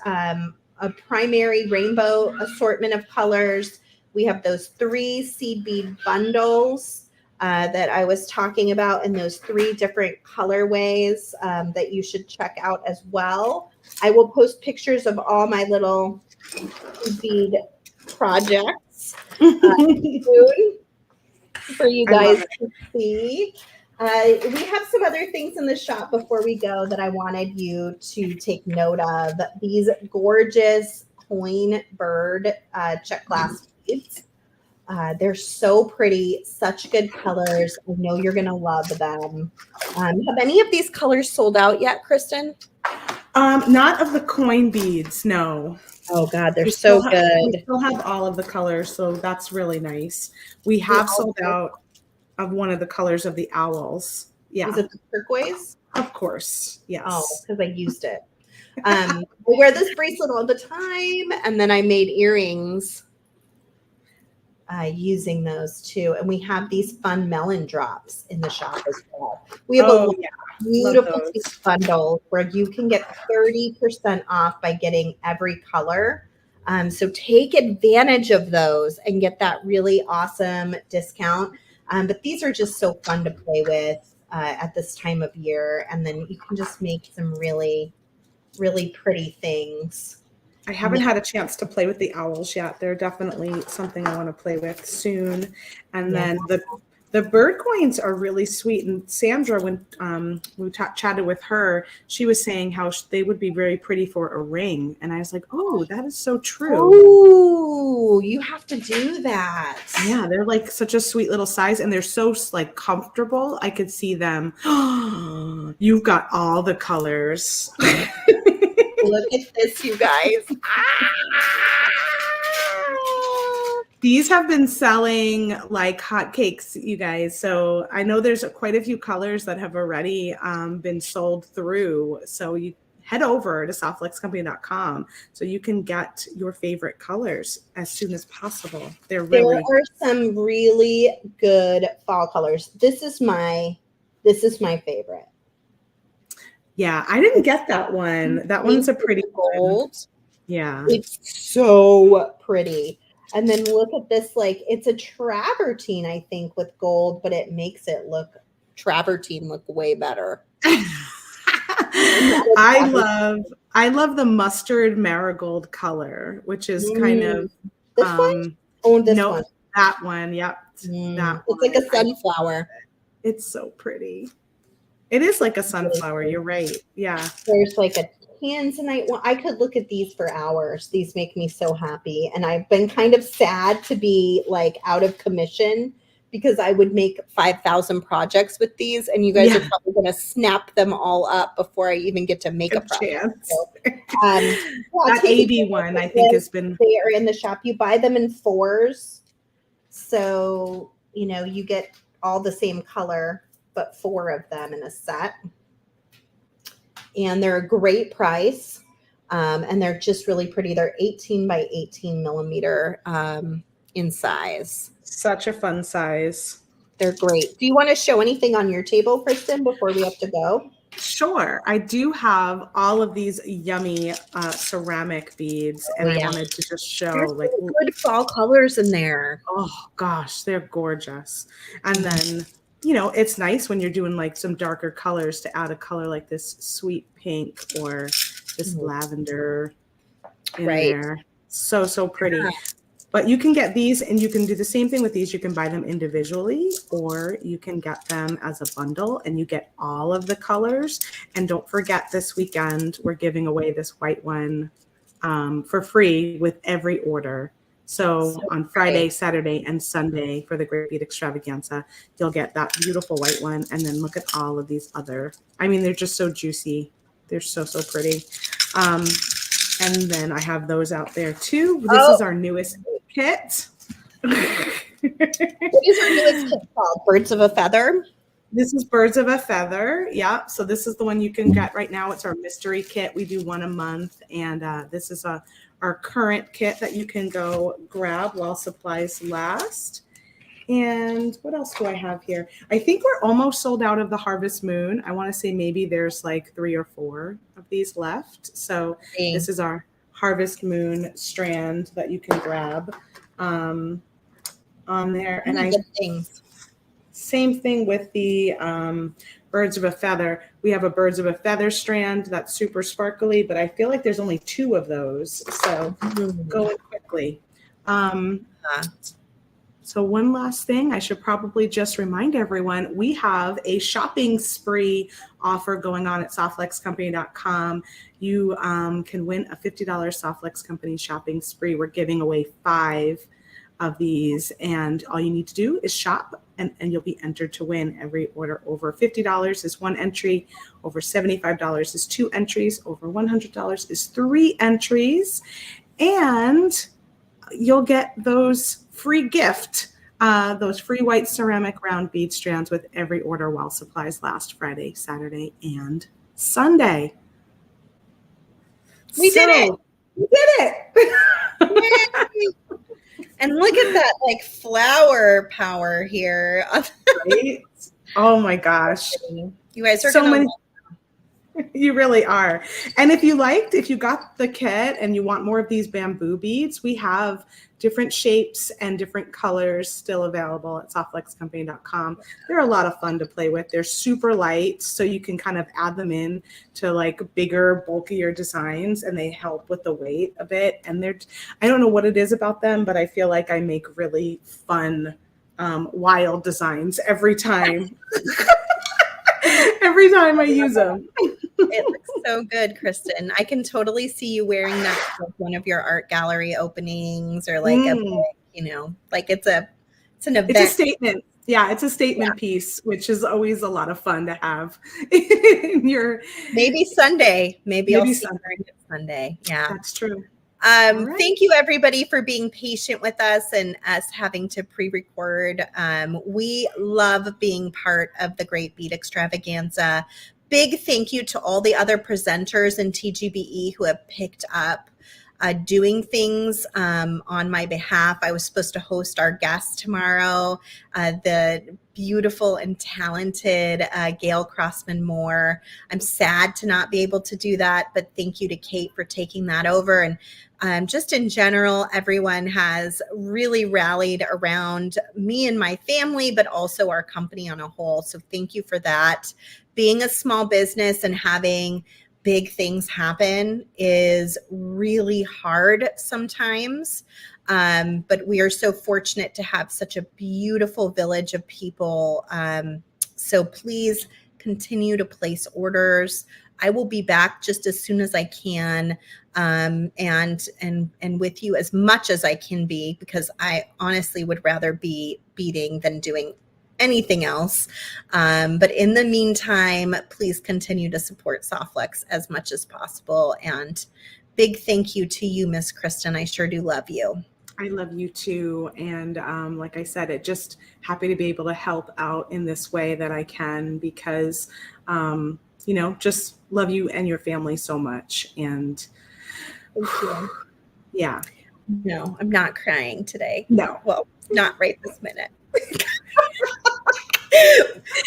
a primary rainbow assortment of colors. We have those 3 seed bead bundles that I was talking about in those 3 different colorways that you should check out as well. I will post pictures of all my little bead projects soon for you guys to see. We have some other things in the shop before we go that I wanted you to take note of. These gorgeous coin bird check glass beads. They're so pretty, such good colors. I know you're going to love them. Have any of these colors sold out yet, Kristen? Not of the coin beads, no. Oh God, they're so good. We still have all of the colors, so that's really nice. We have sold out of one of the colors of the owls. Yeah. Is it the turquoise? Of course, yes. Oh, because I used it. I wear this bracelet all the time, and then I made earrings using those too. And we have these fun melon drops in the shop as well. We have a beautiful bundle where you can get 30% off by getting every color. So take advantage of those and get that really awesome discount. But these are just so fun to play with at this time of year. And then you can just make some really, really pretty things. I haven't had a chance to play with the owls yet. They're definitely something I want to play with soon. And then the bird coins are really sweet. And Sandra, when we chatted with her, she was saying how they would be very pretty for a ring. And I was like, oh, that is so true. Oh, you have to do that. Yeah, they're like such a sweet little size, and they're so like comfortable. I could see them. You've got all the colors. Look at this, you guys. These have been selling like hotcakes, you guys. So I know there's quite a few colors that have already been sold through. So you head over to softflexcompany.com so you can get your favorite colors as soon as possible. There are some really good fall colors. This is my favorite. Yeah, I didn't get that one. That one's a pretty gold. Yeah. It's so pretty. And then look at this, like it's a travertine, I think, with gold, but it makes it travertine look way better. I love the mustard marigold color, which is kind of this one? Oh, this one. That one. Yep. That it's like a sunflower. It's so pretty. It is like a sunflower. You're right. Yeah. There's like a tanzanite one. I could look at these for hours. These make me so happy. And I've been kind of sad to be like out of commission because I would make 5,000 projects with these, and you guys are probably going to snap them all up before I even get to make a project. So, that AB one, I think, has been. They are in the shop. You buy them in 4s. So, you get all the same color, but 4 of them in a set. And they're a great price. And they're just really pretty. They're 18 by 18 millimeter in size. Such a fun size. They're great. Do you want to show anything on your table, Kristen, before we have to go? Sure. I do have all of these yummy ceramic beads, and I wanted to just show like good fall colors in there. Oh gosh, they're gorgeous. And then it's nice when you're doing like some darker colors to add a color like this sweet pink or this lavender in there. So pretty. Yeah. But you can get these, and you can do the same thing with these. You can buy them individually, or you can get them as a bundle, and you get all of the colors. And don't forget, this weekend, we're giving away this white one for free with every order. So on Friday, Saturday, and Sunday for the Great Bead Extravaganza, you'll get that beautiful white one. And then look at all of these other. I mean, they're just so juicy. They're so pretty. And then I have those out there too. This is our newest kit. What is our newest kit called? Birds of a Feather? This is Birds of a Feather. Yeah. So this is the one you can get right now. It's our mystery kit. We do one a month. And this is our current kit that you can go grab while supplies last. And what else do I have here? I think we're almost sold out of the Harvest Moon. I want to say maybe there's like 3 or 4 of these left. So this is our Harvest Moon strand that you can grab on there. And same thing with the Birds of a Feather. We have a Birds of a Feather strand that's super sparkly, but I feel like there's only 2 of those. So going quickly. So one last thing, I should probably just remind everyone, we have a shopping spree offer going on at softflexcompany.com. You can win a $50 Softflex Company shopping spree. We're giving away 5 of these. And all you need to do is shop, and you'll be entered to win. Every order over $50 is 1 entry, over $75 is 2 entries, over $100 is 3 entries. And you'll get those free those free white ceramic round bead strands with every order while supplies last, Friday, Saturday, and Sunday. We did it. We did it. And look at that, like, flower power here. Right? Oh my gosh. You guys are so many. You really are. And if you got the kit and you want more of these bamboo beads, we have different shapes and different colors still available at softflexcompany.com. They're a lot of fun to play with. They're super light, so you can kind of add them in to like bigger, bulkier designs, and they help with the weight a bit. And I don't know what it is about them, but I feel like I make really fun, wild designs every time. Every time I use them. It looks so good, Kristen. I can totally see you wearing that for one of your art gallery openings, or like like it's an event. It's a statement. Yeah, it's a statement piece, which is always a lot of fun to have in your. Maybe Sunday. Maybe I'll see Sunday. Yeah, that's true. Right. Thank you, everybody, for being patient with us and us having to pre-record. We love being part of the Great Bead Extravaganza. Big thank you to all the other presenters in TGBE who have picked up doing things on my behalf. I was supposed to host our guest tomorrow, the beautiful and talented Gail Crossman-Moore. I'm sad to not be able to do that, but thank you to Kate for taking that over. And just in general, everyone has really rallied around me and my family, but also our company on a whole. So thank you for that. Being a small business and having big things happen is really hard sometimes. But we are so fortunate to have such a beautiful village of people. So please continue to place orders. I will be back just as soon as I can, and with you as much as I can be, because I honestly would rather be beading than doing anything else. But in the meantime, please continue to support Softflex as much as possible. And big thank you to you, Miss Kristen. I sure do love you. I love you too. And like I said, just happy to be able to help out in this way that I can, because just love you and your family so much. And thank you. Yeah. No, I'm not crying today. No. Well, not right this minute.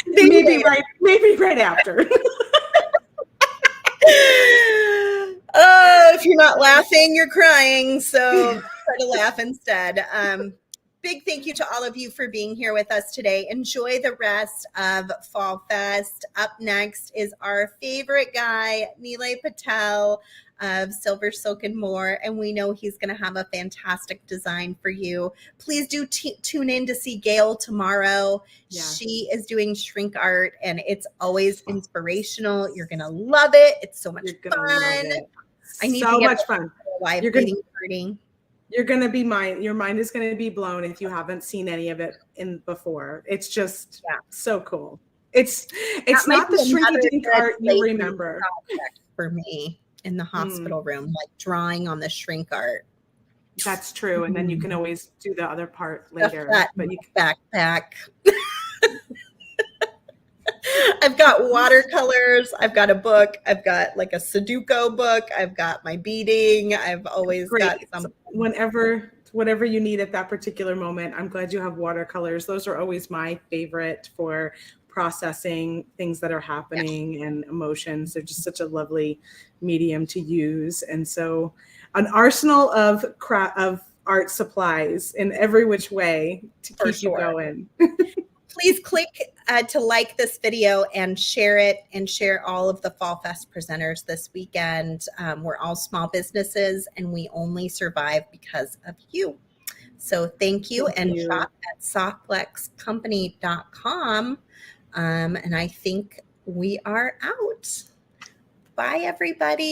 maybe right after. Oh, if you're not laughing, you're crying. So try to laugh instead. Big thank you to all of you for being here with us today. Enjoy the rest of Fall Fest. Up next is our favorite guy, Nilay Patel of Silver Silk and More, and we know he's going to have a fantastic design for you. Please do tune in to see Gail tomorrow. Yeah. She is doing shrink art, and it's always inspirational. You're going to love it. It's so much fun. I need so much fun. Live reading party. You're going to be your mind is going to be blown if you haven't seen any of it before. It's just so cool. It's not the shrinky-dink art you remember. For me in the hospital room, like drawing on the shrink art. That's true. And then you can always do the other part later. But you backpack. I've got watercolors. I've got a book. I've got like a Sudoku book. I've got my beading. I've always got something. Whatever you need at that particular moment. I'm glad you have watercolors. Those are always my favorite for processing things that are happening and emotions. They're just such a lovely medium to use. And so an arsenal of art supplies in every which way to keep you going. Please click to like this video and share it, and share all of the Fall Fest presenters this weekend. We're all small businesses, and we only survive because of you. So thank you. Shop at softflexcompany.com. And I think we are out. Bye, everybody.